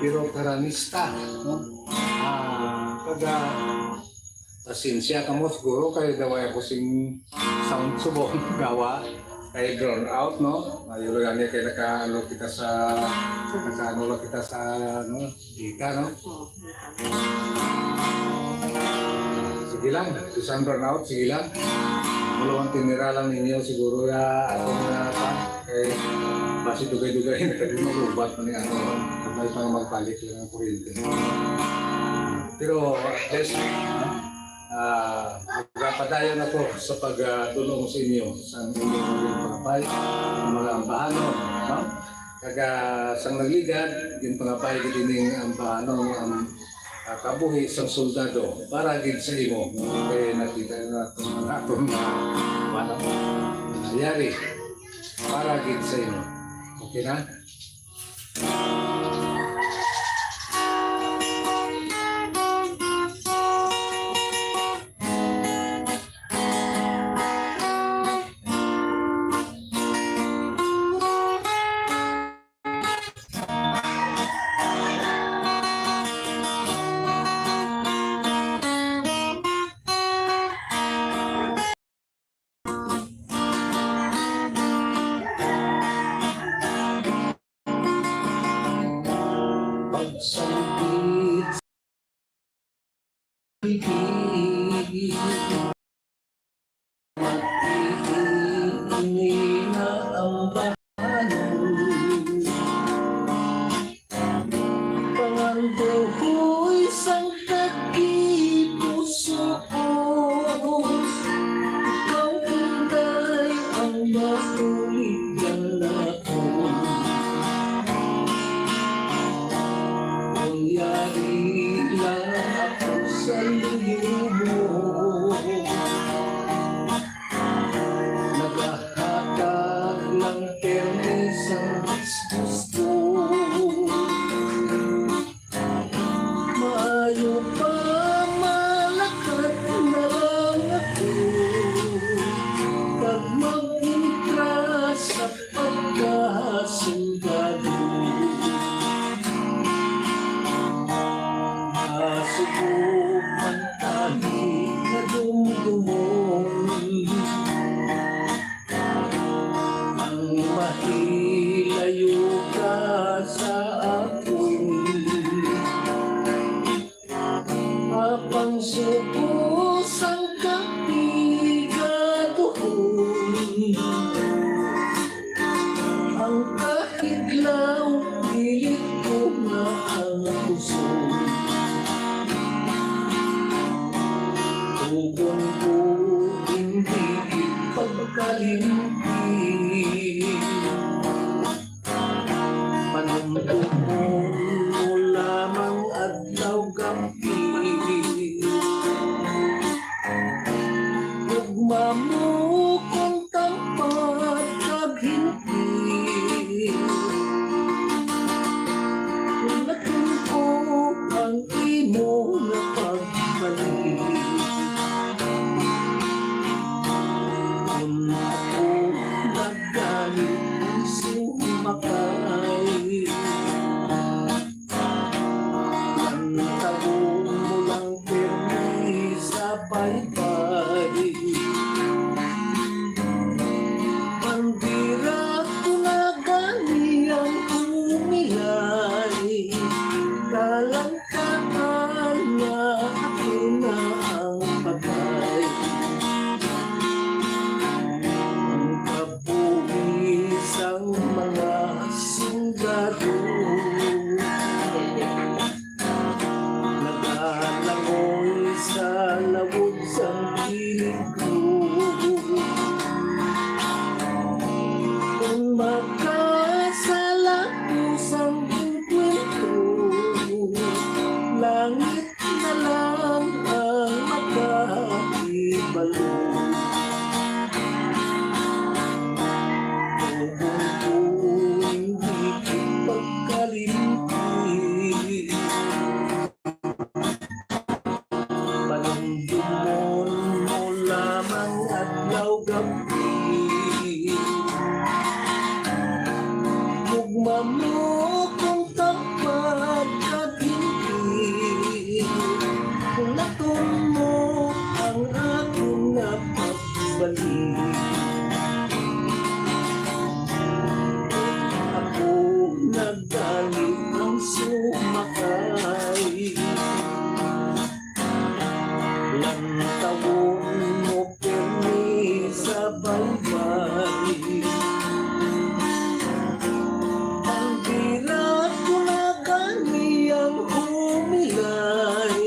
pero karanista, no? Kada pasensya ka mo siguro kaya daw ay kusing sound subong gawa kay drown out, no? Ayun lang niya kaya nakaano kita sa nakaano lang kita sa no, ika, no? Sige lang, isang drown out, sige lang. Mulawang tinira lang ninyo siguro ya ako na pa kay basi dugay-dugay na kaya malubat na ni ano, may pang magpalit lang ang kuryente. Pero at least, magpapadayon ako sa pagtulong sa inyo sa inyong pangapay, mga ambahano, no? Kaga sang nagligad, yung pangapay din ang ambahano, ang kabuhi sa soldado para gid sa imo. Kaya nakita natin na nangyari para gid sa imo. Okay na? Pagsambit pag-ibig mag-iingi na ang bahanon pangando ko'y isang kakipuso ko ikaw hinday ang mahulig galakon nangyari lang ako sa liyo mo naghahatag ng permis ang gusto maayo pa malakad na lang ako pag mag-intra sa pagkasundalo subukan tayo na dumdumong ang mahilayo ka sa akin apang subos ang kapigadoon ang kahiglaw pilit ko na ang puso Tugon ko hindi ipagkalimpi Panuntun mo lamang adlaw gabi Tugma mo kung tapat kag hindi Tulatun ko ang imo na pagbalik Kung ako sumakay. Lantawon mo pirmi sa baybay. Ang birat ko na kaniyang humilay.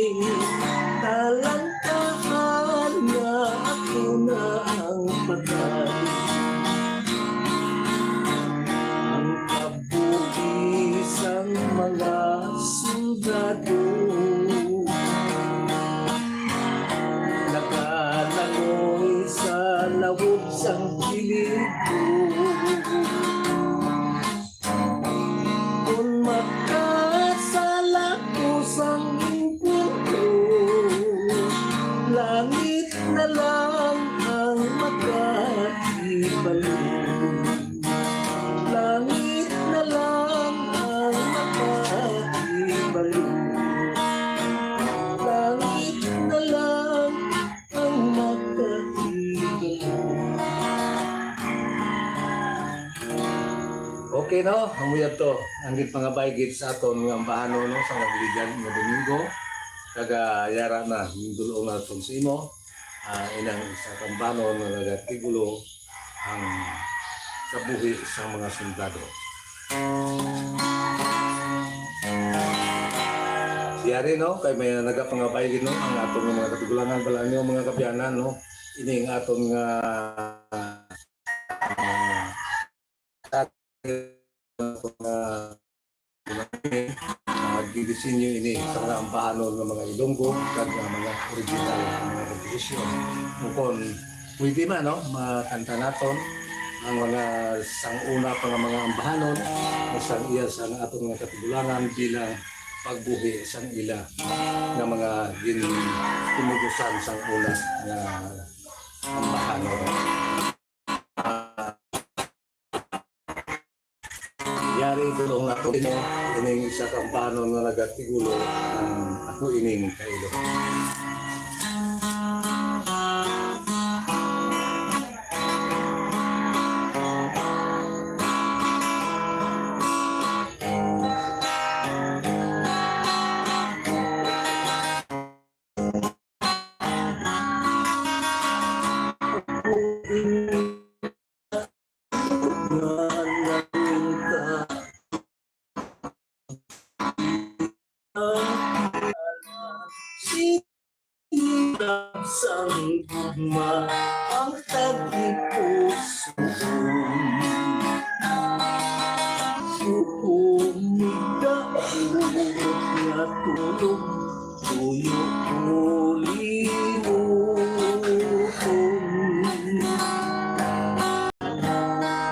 Talantaan na ako na ang patay. Ang kabuhisang mga sundalo nakalangoy sa lawog sang piling ko. Kung makasala ko sang kwento, langit na lang ang makakibalo. Langit na lang ang makakibalo. Langit na lang ang makakibalo. Okay no, hamuyab to. Ang git mga baygit sa aton nga bahano no sa nagligan nga Domingo. Kaga yara na dulong na tong sa imo. Inang sa kambano nga nagatigulo ang kabuhi sa mga sundalo. Siyari no, kay may nagapangabaygit no ang aton mga katigulangan bala niyo mga kabyanan no. Ini ang aton nga gidisenyo ini sa mga ampahanon ng mga Ilonggo kag mga original mga komposisyon. Kung pwede man no, makanta naton ang mga sanguna pa nga mga ambahanon o sang iya sa atong mga katigulangan bilang pagbuhi sang ila nga mga tinugusan sang una nga ambahanon. Yari tulong ako din ining sa kampano nga nagatigulo ako ining kailo. Sang gugma ang tagipuso Suhumigaulot nga tulog tuyo ulimuton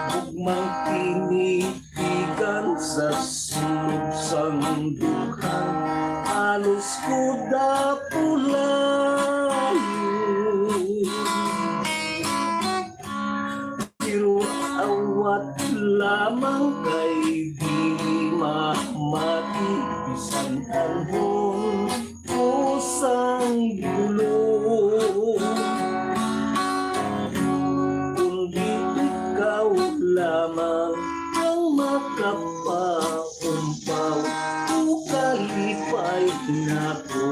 Gugmang tinitigan sa sulog sang dukhan alos ko dapula awat lamang kay di mahmati bisan anhon usang gulo kundi ikaw lamang ang makapaumpaw ukalipay na ko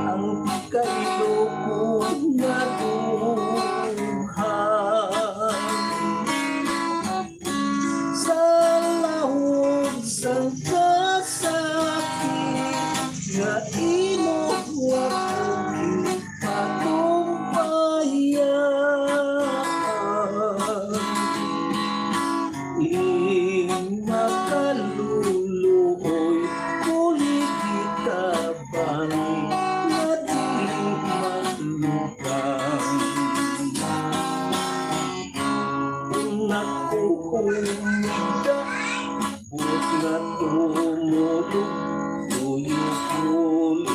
ang kailo ko na duhan sa lahog sang kasakit nga imo wakong patumpayan makaluluoy kulit kita bani na di malugang nakuhumida buot na tumulog tuyo kulimuton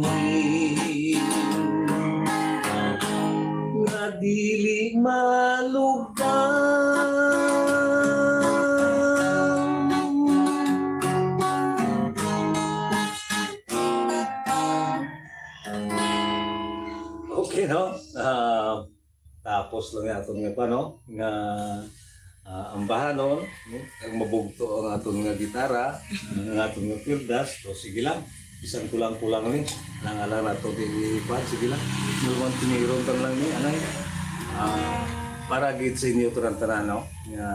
hangin nga dili malugdan. Okay, no? Tapos lang atong nga pa, no? Nga ambahanon, no? Ang mabugto ang atong nga gitara, ang atong nga pildas, so sige lang. Isang kulang-kulang ni. Nangalan na ito di pa, sige lang. Naman tiniron tan lang ni, anay. Para gid sa inyo tanan no? Nga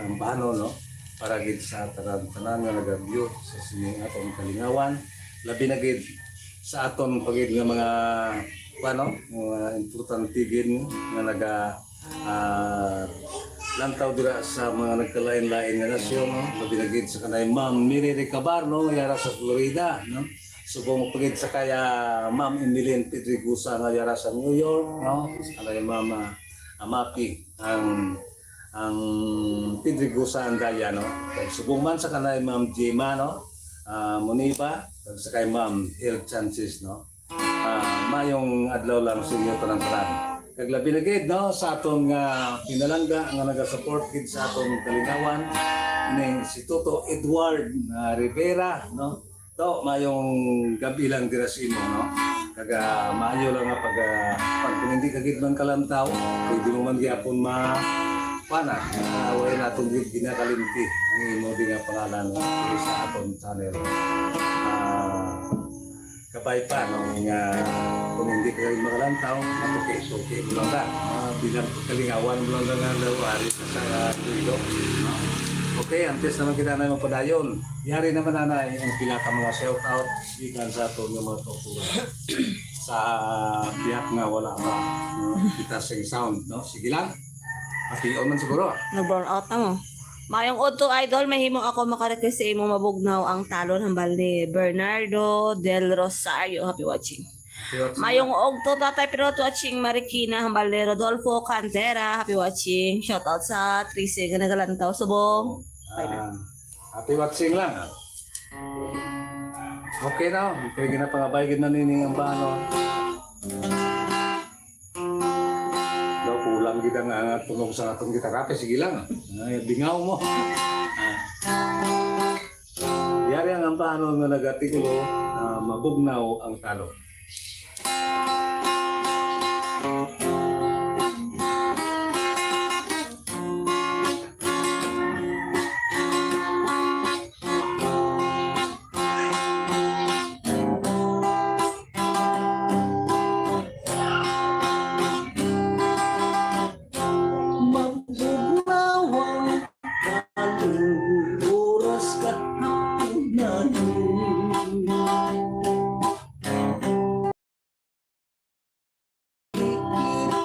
ambahanon, no? Para gid sa tanan nga nagabyo sa sining atong kalingawan. Labi na gid sa aton pagid nga mga paano mga importante gid nga naga lantaw dira sa mga nagkalain-lain nga nasyon, no? Labi na gid sa kanay Ma'am Miri Recabar, no? Yara sa Florida, no? Subong pagid sa kaya Ma'am Emilien Pedregusa nga yara sa New York, no? Sa kanay Ma'am Amapi ang Pedregusa ang daya, no? Subong man sa kanay Ma'am Jema, no? Muniba, sa kay Ma'am Health Chances, no? Mayong adlaw lang sa inyo tanan-tanan. Kaglabi na gid, no? Sa aton nga pinalangga nga naga-support gid sa aton kalingawan ning si Toto Edward Rivera, no? To mayong gabi lang dira sa inyo, no? Kaga maayo lang nga pag hindi ka gid man kalantaw, pwede mo man gyapon pana way naton gid ginakalimti ang imo di nga pangalan sa aton channel. Kabay pa no nga kung hindi ka makalantaw, matuki-tuki mo lang ka. Bilang kalingawan mo lang nga lawari sa tulo. Okay, antes naman kita na mapadayon. Yari naman nanay ang pila ka mga shout out gikan sa aton nga mga tukuro. Sa biyak nga wala ka kita sing sound, no? Sige lang. Happy-on man siguro. Na-burn out na mo. Mayong Otto Idol, mahimo ako makarequest sa imo mabugnaw ang talon hambal ni Bernardo Del Rosario. Happy watching. Mayong Ogto Tatay Piroto watching Marikina hambal ni Rodolfo Cantera. Happy watching. Shoutout sa Trise Ganagalantaw Subong. Happy watching lang. Okay na. Kaya ginapangabay gid na nining ang baano. Kulang gid ang tunog sa atong gitara, sige lang. Bingaw mo. Yari ang paano nga nagatikulo, mabugnaw ang talo. Magbubawang kalong oras kahanan. Ikit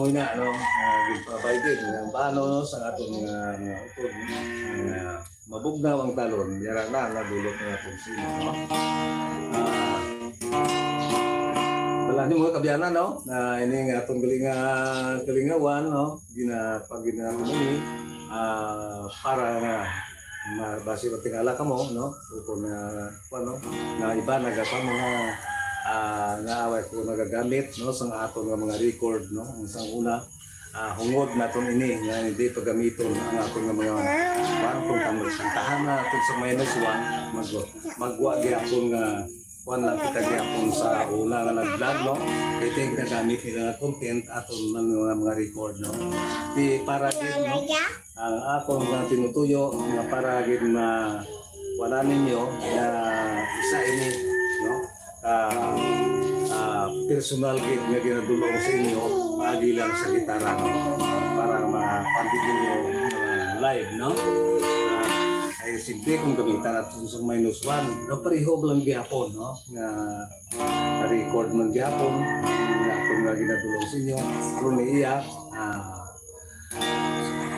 mo na, no? Gipapaytid ang paano sa atong utod mabugnaw ang talon, yara na nadulot ng atong sino, no? Wala ni mga kabyanan, no? Na ini nga atong galingawan, no? Pagina ni para nga base pa tingala ka mo, no? Kung ano, na iba nagapa mga naaway ko nagagamit, no? Sang aton nga mga record, no? Ang isang una, hungod naton ini nga hindi pagamiton ang aton nga mga kung tamagsantahan na aton sa -1 magwa gyapon nga kuan lang kita gyapon sa una nga nag-vlog, no? Kaya ito yung nagamit nila content aton mga record, no? Di para gid, no? Ang akong nga tinutuyo nga para gid na wala ninyo na isa ini, no? Personal gid nga ginadulong sa inyo agi lang sa gitara, no? Para mapandigin nyo live, no? Ay simple kung gamitan natin sa -1, no? Parehog lang gyapon, no? Nga record man gyapon nga akong nga ginadulong sa inyo pero niya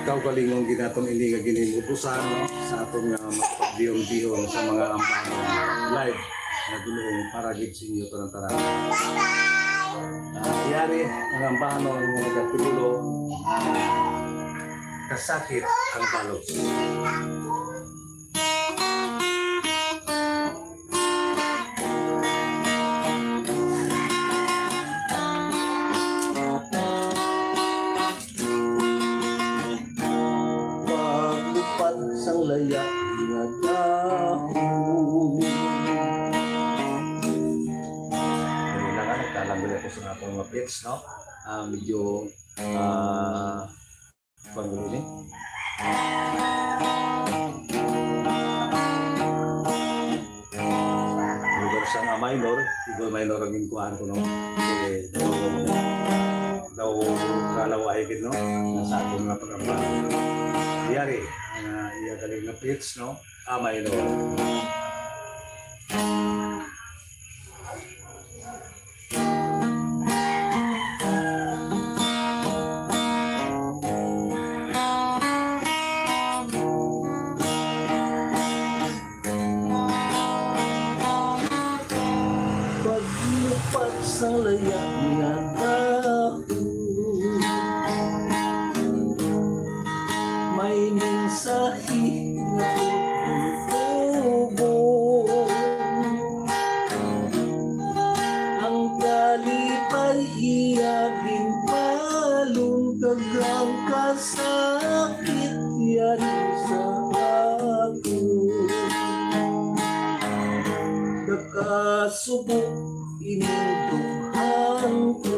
ikaw kalingon ginaton ini nga ginimutusan, no? Sa aton nga magpabiyong-biyong sa mga ampano live na dulong para gid sa inyo tanan-tanan. Yari ang ampano nga nagatulo kasakit ang balos. Sang laya nga dahon. Kailangan nagkalanggal ako sa akong mga pets, no? Medyo paggulo ni. Lugar sa minor ang inkuhan ko, no? Kasi daw kalaway gid, no? Nasa akong nga pag-abang. Yari, iya galing na pitch, no? Minor. Paglupat sang laya nga dahon, may mensahe nga tutubong. Ang kalipay iyagin palungkagang kasakit yan sa ako. Nakasubok ininduhan ko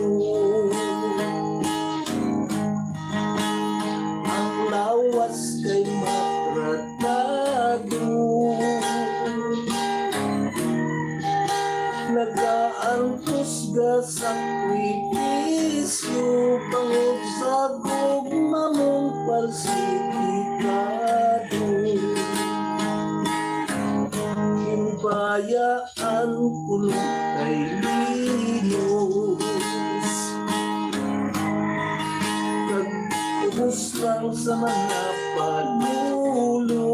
ang lawas kay matratado. Nagaantos ga sakripisyo pangod sa gugma mong falsifikado. Bayaan kulong kay linos, nag-ubos lang sa mga panulo.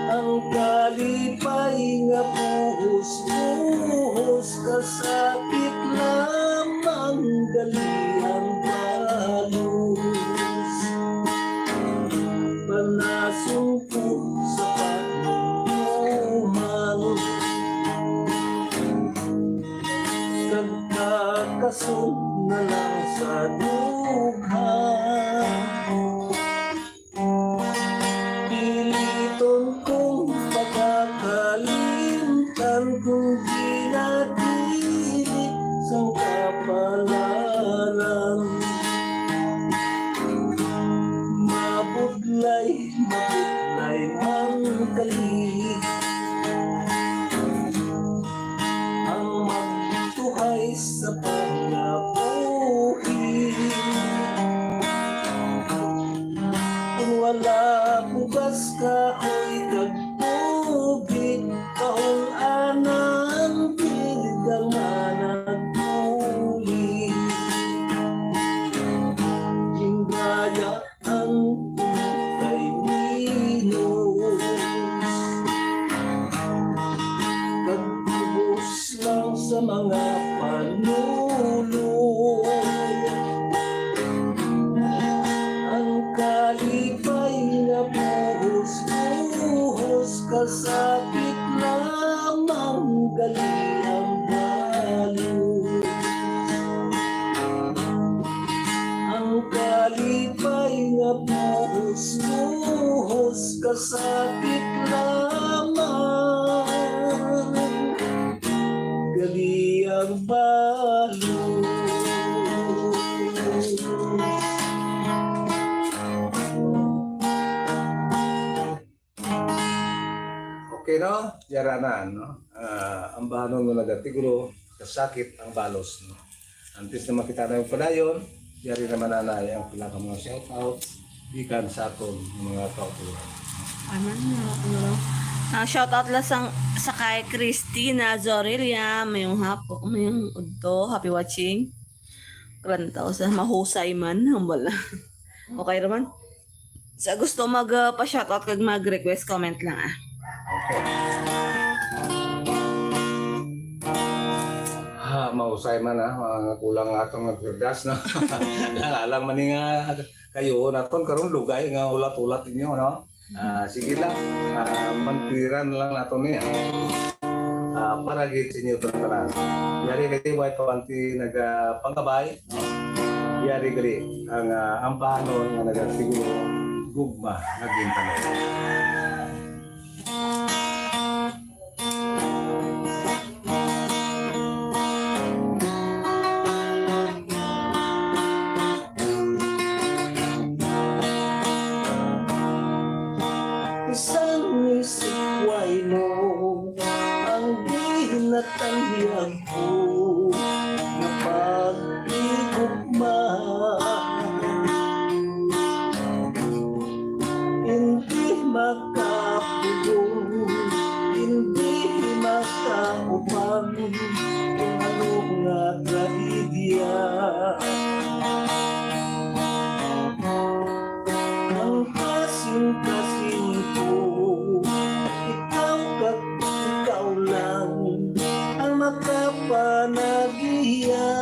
Ang kalipay nga buhos-buhos, kasakit lamang dalihan balos. Panasumpo sa panuman, nagkakasun na lang sa dughan. Piliton kong pagkakalimtan kung ginatili sa kapalaran. Mabutlay ang kali, ang magtuhay sa panglapuhin. Kung wala bugas kahoy kagtubig, kahong anan piligang managbuhi. kasakit lamang gali ang balot. Ang kalipay nga buhos-buhos kasakit lamang gali ang balot. Okay, no? Yaranan, no? Ang bahanon mo nagatiguro, kasakit ang balos, no? Antes na makita na yung padayon, yari naman nanay ang pila ka mga shoutout, di kan sa aton mga kautulan. Ano na? Shout out lang sa kay Christina Zorelia, mayong hapo, mayong udto, happy watching. Kalantaw sa mahusay man, wala. Okay naman. Sa gusto pa-shoutout kag mag-request comment lang ah. Okay. Mausay man mga kulang nga itong nagperdas na. Alang man nga kayo naton karon lugay nga ulat-ulat ninyo, no? Sige lang, mantiran lang nato niya. Para gid sa inyo tanan. Yari kay way pawanti nagapangkabay. Yari gali ang pahanon nga nagasiguro gugma naging tanong. Isang isikway mo ang ginatangyan ko na pag-igugma. Hindi makapulong, hindi makaupang kung ano nga trahedya. Ang kasing-kasing ko, ikaw lang ang makapanagiya.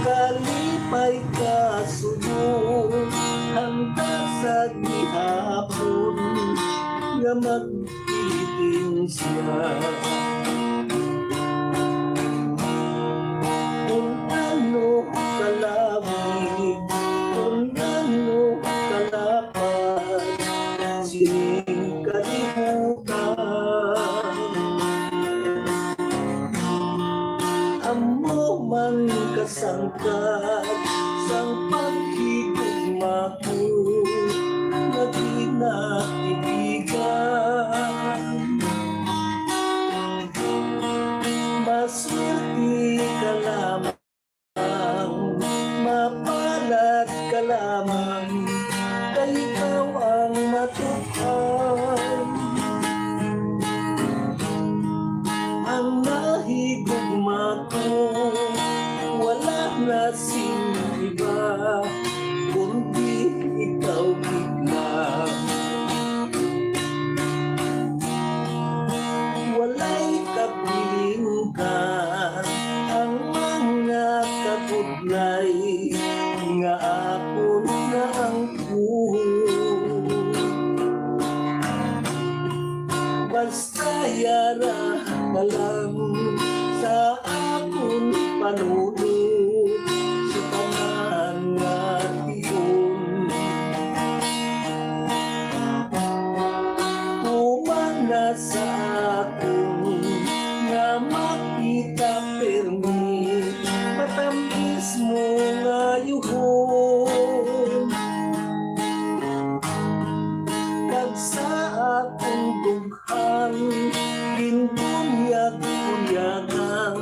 Kalipay ka sunod, handa sa gihapon nga magtiting siya. Kung ano kalawig, kung ano kalapad, sining kalibutan. Amo man kasangkat sang paghigugma ko na kinaibigan. Maswerte ka lamang, mapalad ka lamang, kay ikaw ang matukan. Ang nahigugma ko, wala na sing iba, kundi ikaw bigla. Walay kapiling ka, ang mga kabudlay, nga ako na ang basta yara ka lang sa akong panunod sa tanan nga tiyon. Kumana sa akong nga makita permi, matamis mo nga yuhon. Kag sa akong dughan, ginunyag-unyagan,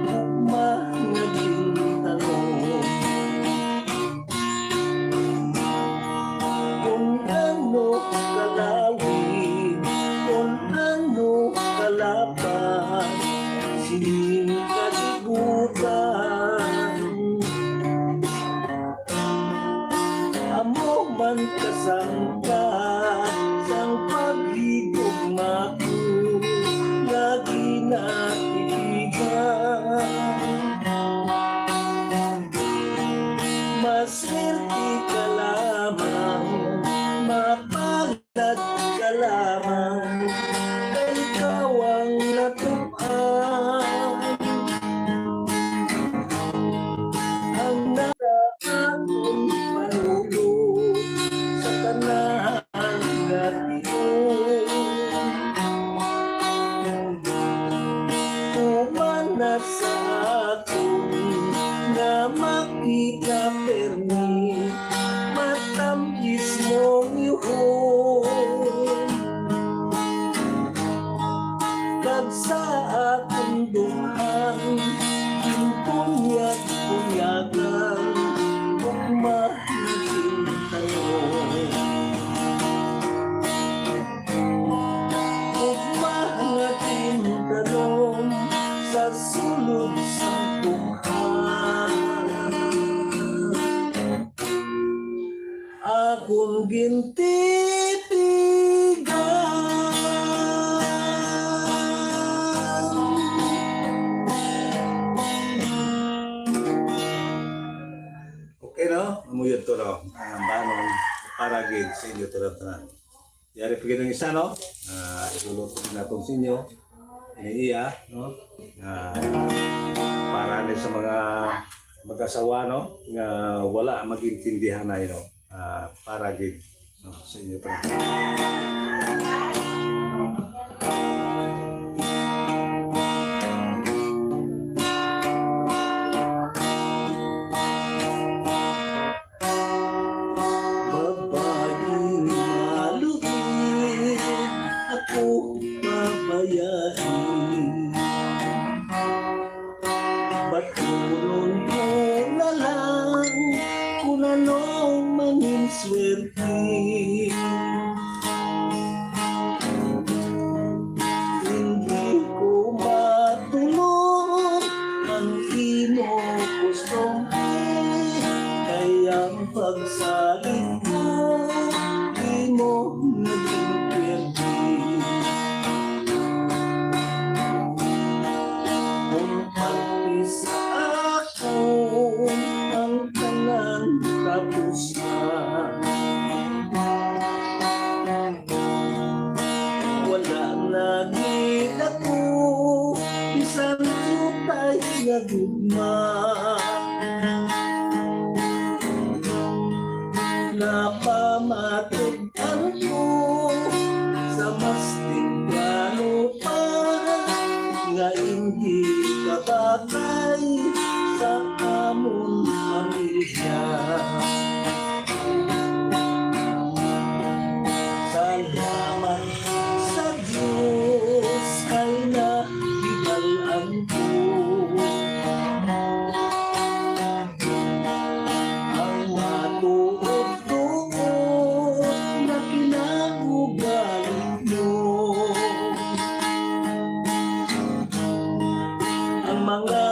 ugma naging tanong. Kung ano kalawin, kung ano kalapan, sining kalibutan. Amo man kasangkat sang paghigugma ko na kinaibigan. Maswerte ka lamang, akong gintitigan. Okay, no? Amuyod to, no? Ang banon para gid sa inyo to tanan. Yari pagin ng isa, no? Iluluto din natin sa inyo. Iniiya, no? Para rin sa mga mag-asawa, no? Nga wala magintindihan na, no? Para gid no? Sa inyo to. Babaeng maluhit, ako mabayain. Ba't kunon ko na lang kung anong manging swerte? Hindi ko matulog ang imo gustong kayang pagsalit ko di mo naging pwede. Kung pag-isa ako ang tanan tapos na, wala na gid ako isang tutay nga gugma. Napamatud-an ko sa mas tingano pa nga hindi kabatay sa amon pamilya. Salamat sa Diyos kay nahibalaan ko ang matuod-tuod na kinaugali mo. Ang mga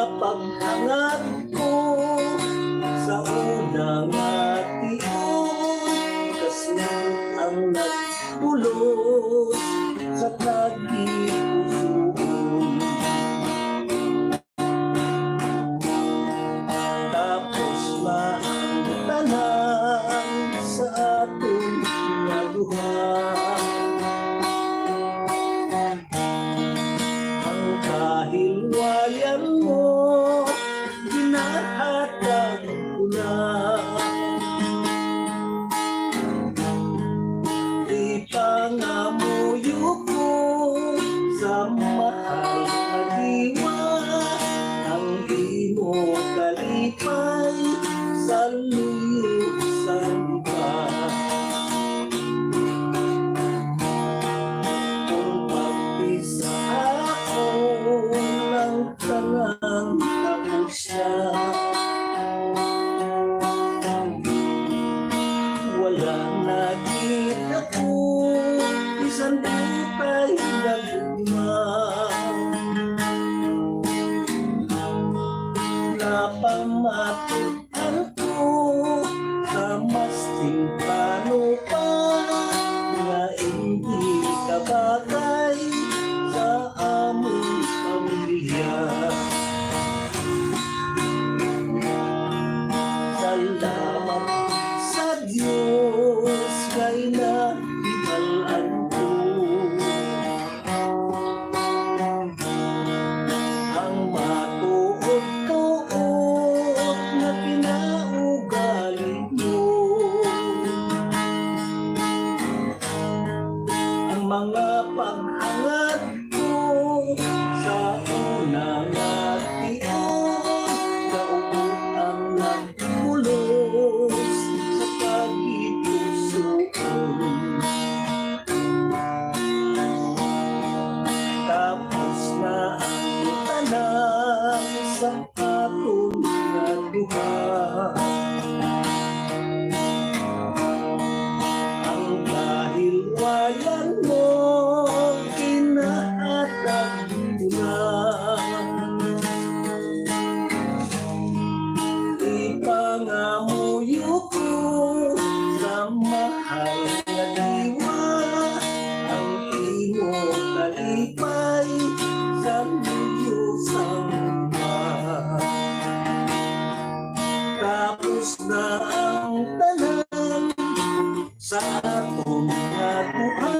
sa atong nakuha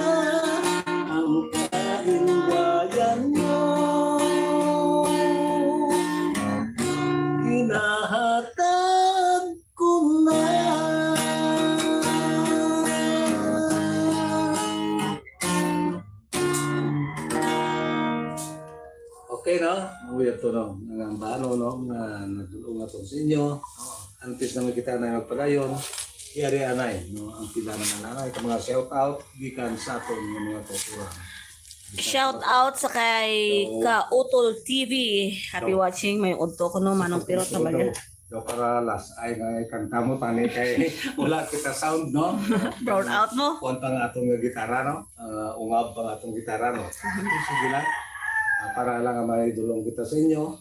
ang kaindayan mo. Hinahatag ko na. Okay, no? Mawiyat to, no? Ang bano, no? Na nagulong na to sa inyo. Antes na kita na magpadayon, iyari anay, no? Ang pila ng nanay, ka mga shout out, gikan sa aton ng mga tutura. Shout out sa kay Ka Utol TV. Happy watching. May udto ko no manong pirot na balya. Do para las ay kang kamo tani kay wala kita sound, no? Brown out mo. Konta nga atong gitara, no? Ungab pa atong gitara, no? Sige lang. Para lang may dulong kita sa inyo.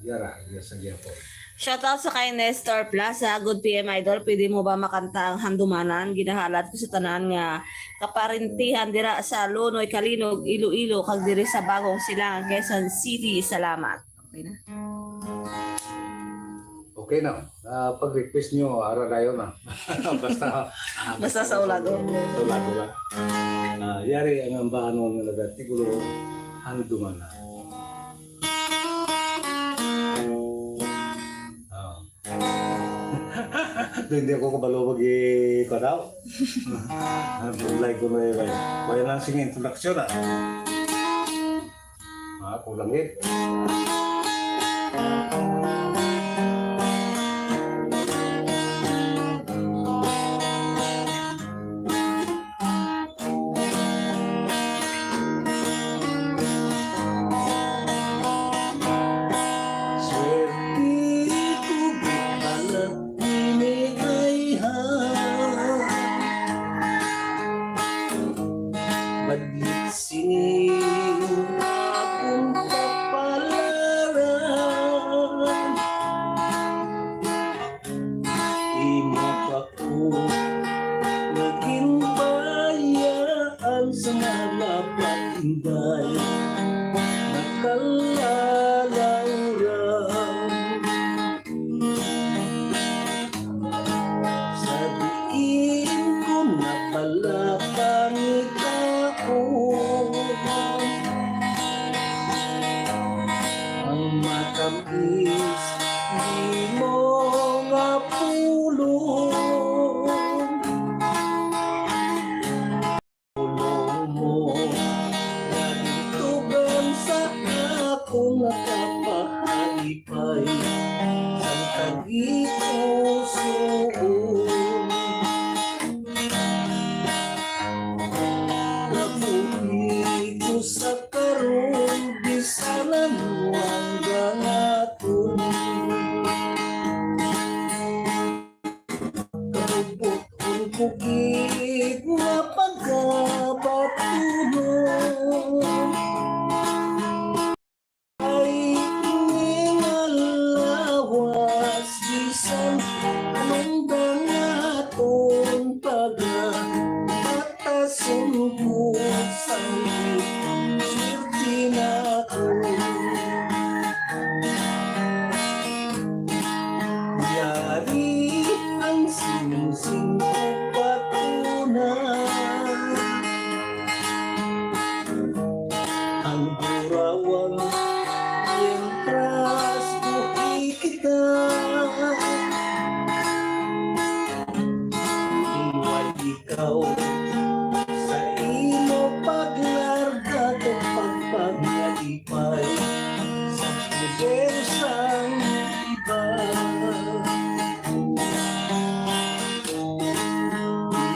Yara, sa giya po. Shout out sa kay Nestor Plaza. Good PM Idol. Pwede mo ba makanta ang handumanan? Ginahalad ko sa tanan nga kaparintihan dira sa Lunoy, Kalinog, Iloilo, kag diri sa Bagong Silangan, Quezon City. Salamat. Okay na. Okay na. Pag-request nyo, ara dayo na. Basta sa ulado. Ulado lang. Yari ang ambano nga lagat. Tigulo, handuman na. Hindi ako kabalo mag-ikadaw. Like ko na yun. Kaya lang sing introduction, kulang eh. Badlit singin akong kapalaran. Imot ako naging bayaan sa mga patinday. Nakalalangran sa diin ko na pala ang matamis di mo nga pulong mo nagtugan sa akong nakapahalipay ang tag-ipusoon. Nabuhi ko sa karong di sana nuwang gangatun. Kabubuton ko gig nga pagkabatunon. Ay ingalawas bisan anong gangaton pagkabatasun sangit swerte na ko. Yari ang sinising ko patunay. Ang burawang yentras buhay kita. Iwan ikaw sa imo paglarga at pagpagnalipay sa unibersang iba.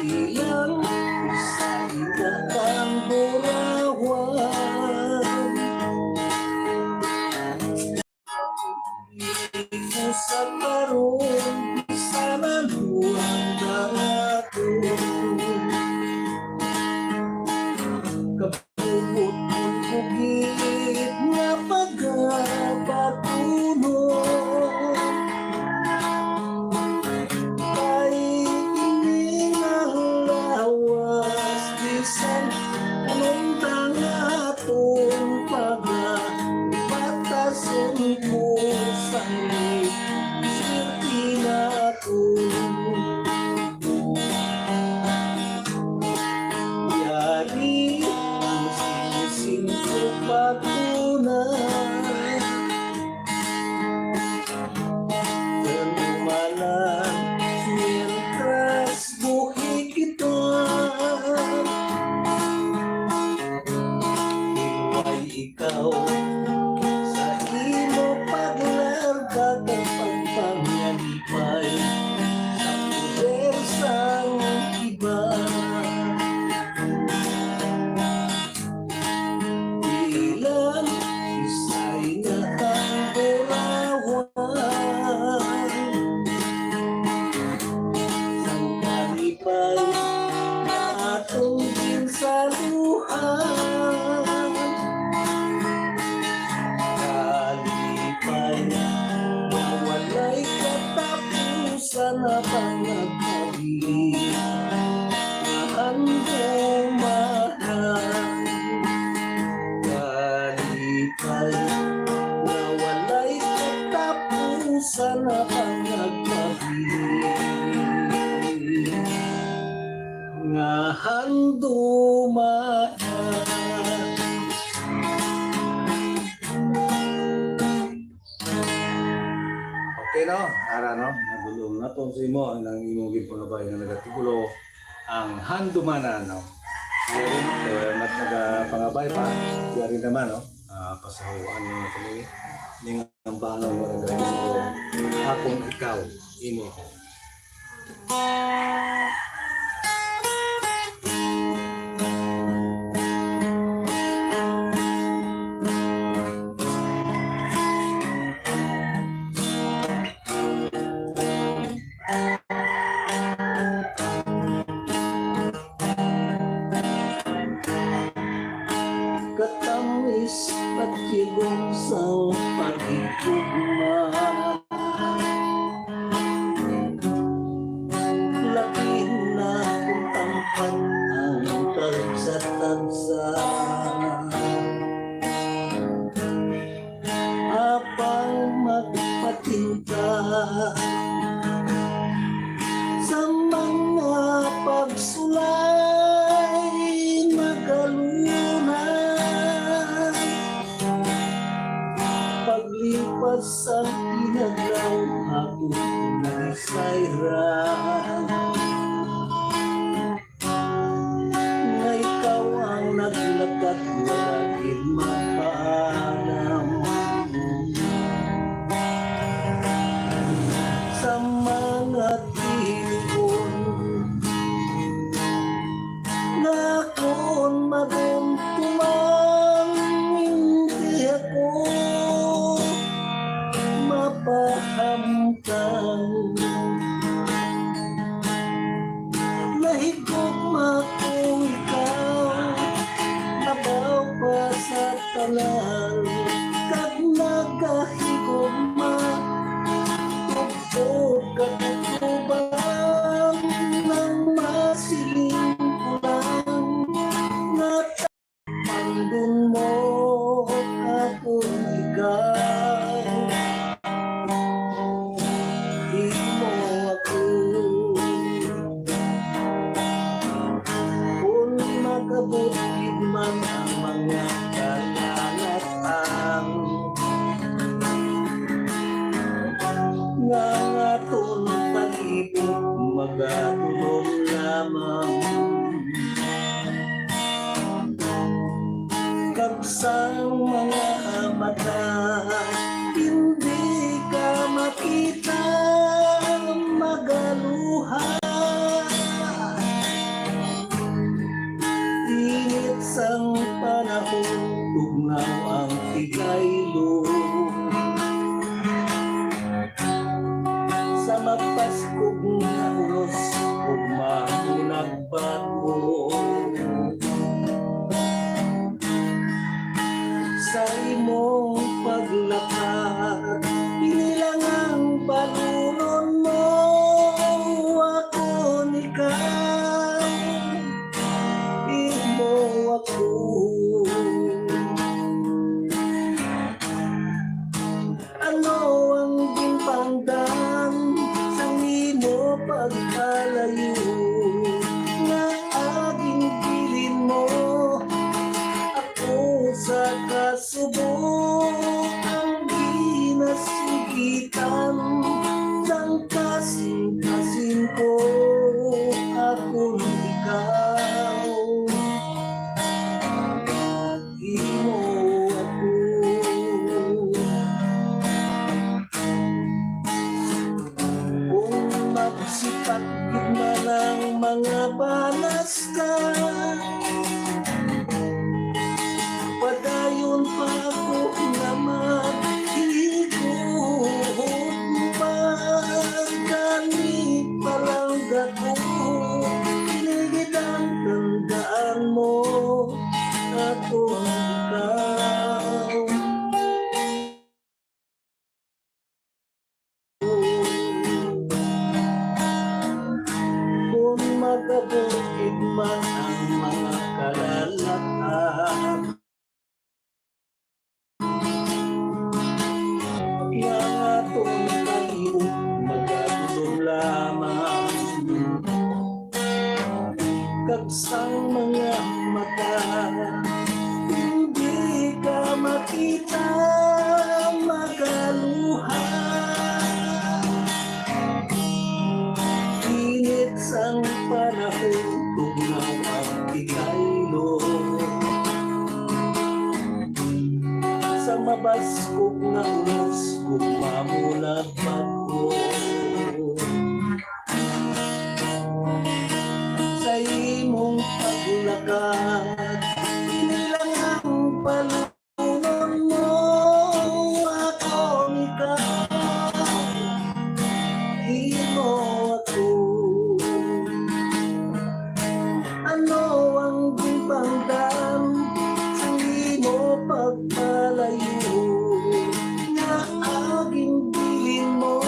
Ilang isa ang burawan. Ito sa karoon sa maluwang dagatun. handumaan. Okay no? Ara no? Nagulong na to sa imo ang imong gipangabay nga nagatigulo ang handumana no. Rin nagpangabay pa. Siya rin naman no. Pasahuan mo na kami ning ang banong nga nagahimo akong ikaw imo ko. Katamis at kigong sa pagigugma, laki na kung tampan ang tagsa-tagsa. Habang magpatinta sa mga pagsulay magalunan, paglipas sa pinaglaw ako nagsayran, na ikaw ang naglakad walagid mapaalam. Sa mga tigon na kung madumtumang hindi ako mapahamtang. Nahigugma kung ikaw nabaw pa sa tanan, kag nagahigugma tugtog katutubang ng masiling pulang na tapandun mo akong ikaw. Di mo ako kung magabutid man ang mga kalalatan, nga aton pag-ibig magatulong lamang. Kapsang mga mata hindi ka makita magaluha, init sang panahon tugnaw ang tigaylo. Sa mapaskog na ulos ug mahunag bago, sa imong paglakad inilang ang balulon mo ako ikaw. Imo ako ano ang gimpangdan sa imo pagpalayo, nga aging bilin mo ako sa kasubok ang ginasugitan ng kasing-kasing ko akong ikaw. Imo ako kung magsipat gitna ng mga balas ka, padayon pa ako na maghigugma. Ganit palang gato kiligid ang tandaan mo akong ikaw. Kung magabukid man ang mga kalalatan, nga atong pag-iong magatulong lamang. Kag sang mga mata. Hindi ka makita magaluha. Init sang panahon, tugnaw ang tigaylo. Sa mabaskog na unos, kumamulat ako. Sa imong paglakad, inilang ang palunon mo. Ako ikaw, imo ako. Ano ang gimbangdan sa imo pagpalayo? Na aking bilin mo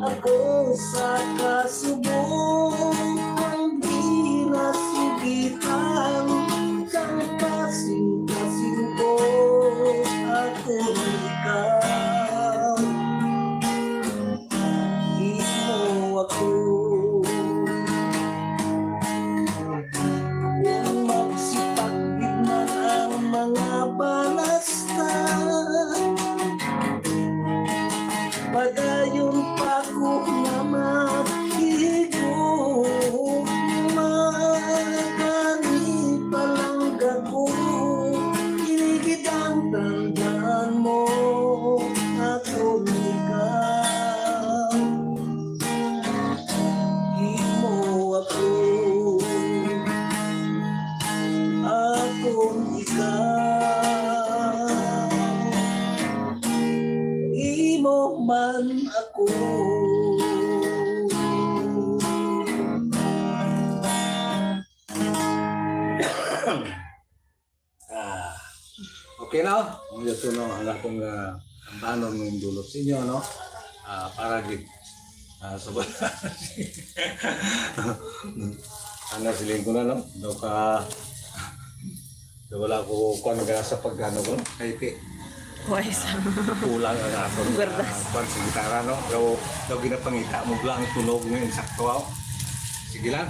ako sa kasubong. Ang di nasugitan sang kasing-kasing ko. Ako ikaw, imo ako. Kung magsipagid man ang mga balastan, padayon pa ko na makigo. Magani palangga ko, inigid ang tandaan mo. Ako ikaw, imo ako. Ako ikaw, imo man ako. Okay na? Ang ito no, ang akong ambanon ng dulot sa inyo, no? Para gid sa bala. Ano siling ko na, no? Daw ka wala ko kuan ka sa pagano ko, kay Wais. kulang ang akong Verdas. kuan sa gitara, no? Daw ginapangita mo lang ang tunog ng insakto. Sige lang.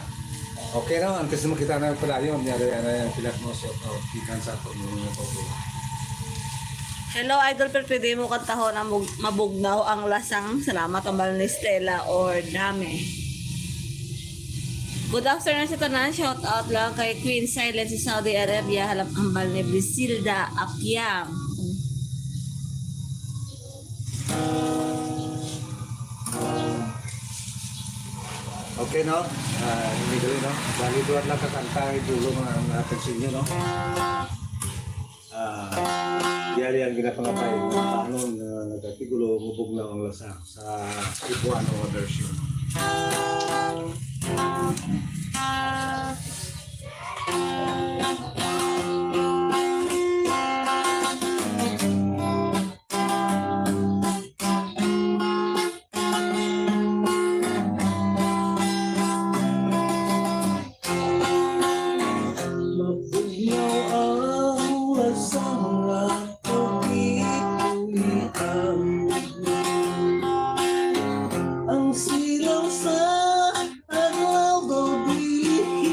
Okay na, antes mo kita na pala yun. Nyari yung pilat mo so kikan sa ito. Hello, Idol, pero pwede mo kantahon ang mabugnaw ang lasang salamat ang bal ni Stella or Dame. Good afternoon sa tanan. Shout out lang kay Queen Silent sa Saudi Arabia. Halam ang bal ni Brisilda Akyam. Okay, no? Hindi ko no? Bali doon lang kakanta itulo mga natin sa inyo, no? Diyari ang ginapangapay paano na nagkatigulo mubog na ang lasa sa ibuan o version. Mapugnaw ang lasang at pag-iulitan. Ang silaw sa araw daw di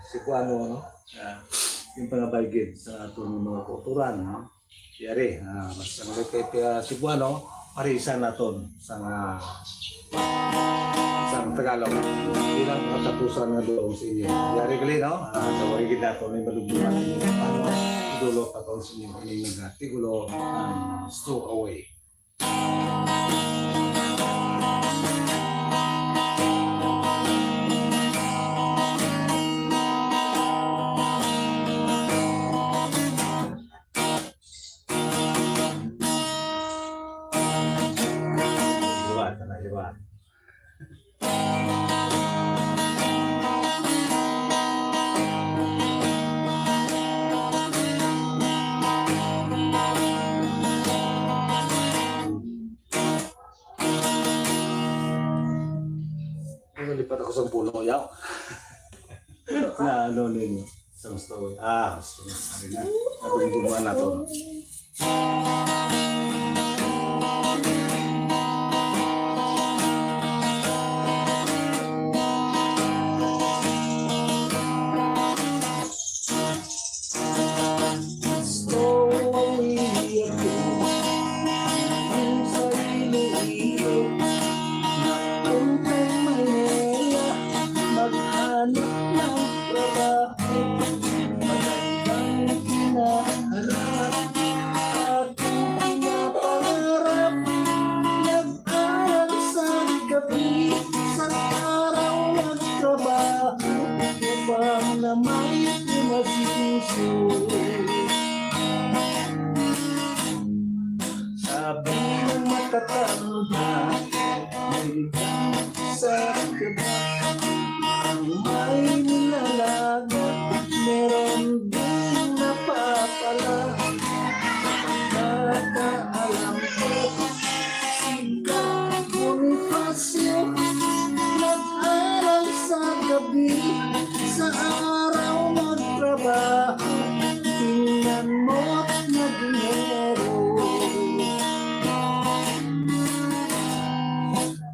si Kuano, no? Yung pangabaygid sa atong mga kulturan, no? Yari, mas ang kay si Kuano, parisan naton sa Tagalog. Bilang katapusan nga doon sa inyo. Yari gali, no? Kawarigid nato may malugduran ninyo. Paano idulot aton sa inyo kami nagatigulo ang stow away. Liwat na liwat. Lipat ako sa puno yaw. Na ano ninyo? Sa story. Sorry na. Natungtungan na to. Sabi ng matatanda, may sa kabat, ang may nilalagot, meron din napapala. Pagkakaalam ko, si Bonifacio, nag-aral sa gabi, sa araw magtrabaho, tingnan mo't nag-inero.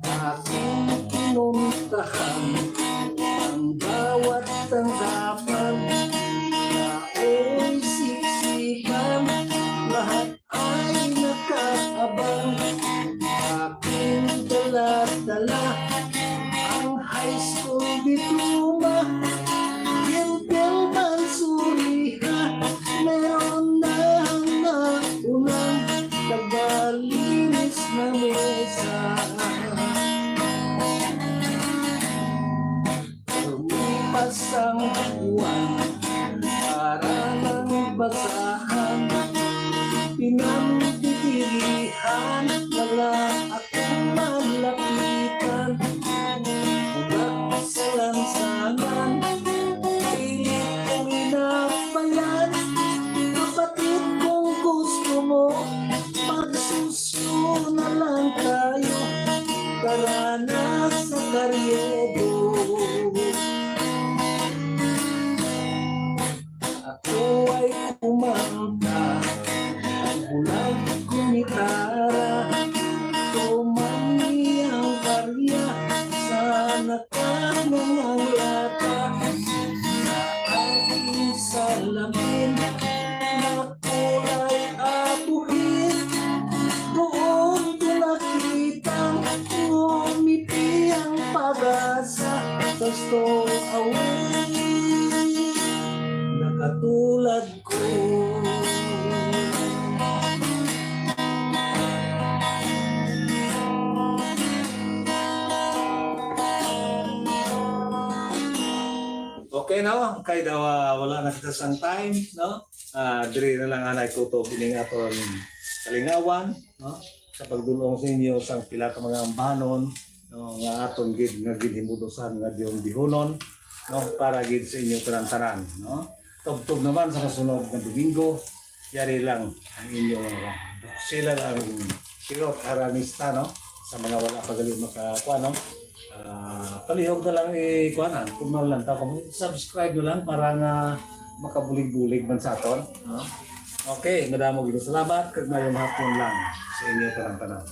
Aking pinuntahan ang bawat tanggapan, tao'y siksikan, lahat ay nakaabang. Aking dala-dala ang high school diploma, gentleman suriha, meron na ang naunang tagalinis na mesa. Lumipas ang buwan para ng basahan, pinamdidirihan, wala akong malapitan. Mula sa lansangan, pilit kong inabayan, kapatid kung gusto mo, magsuso na lang tayo, tara na sa Carriedo. Ako ay kumanta, ulang kumitara, tumani ang karya, sana ka nang ang lata. Sa aking salamin na kulay abuhin, doon ko nakitang ngumiti ang pag-asa sa stow away na katulad ko. Okay no? Kay daw wala na kita sang time, no? Diri na lang anay ko to pining aton kalingawan, no? Sa pagdulong sa inyo sang pila ka mga ambanon, no? Nga aton gid nga ginhimudosan nga diyon bihonon, no? Para gid sa inyo tanan-tanan, no? Tugtog naman sa kasunod nga Domingo, yari lang ang inyong sila lang sirot aramista, no? Sa mga wala pagaling makakuha, no? Palihog na lang ikuanan kung lang ta kung subscribe na lang para nga makabulig-bulig man sa aton, no? Okay, madamo gid salamat kag mayong hapon lang sa inyo tanan-tanan.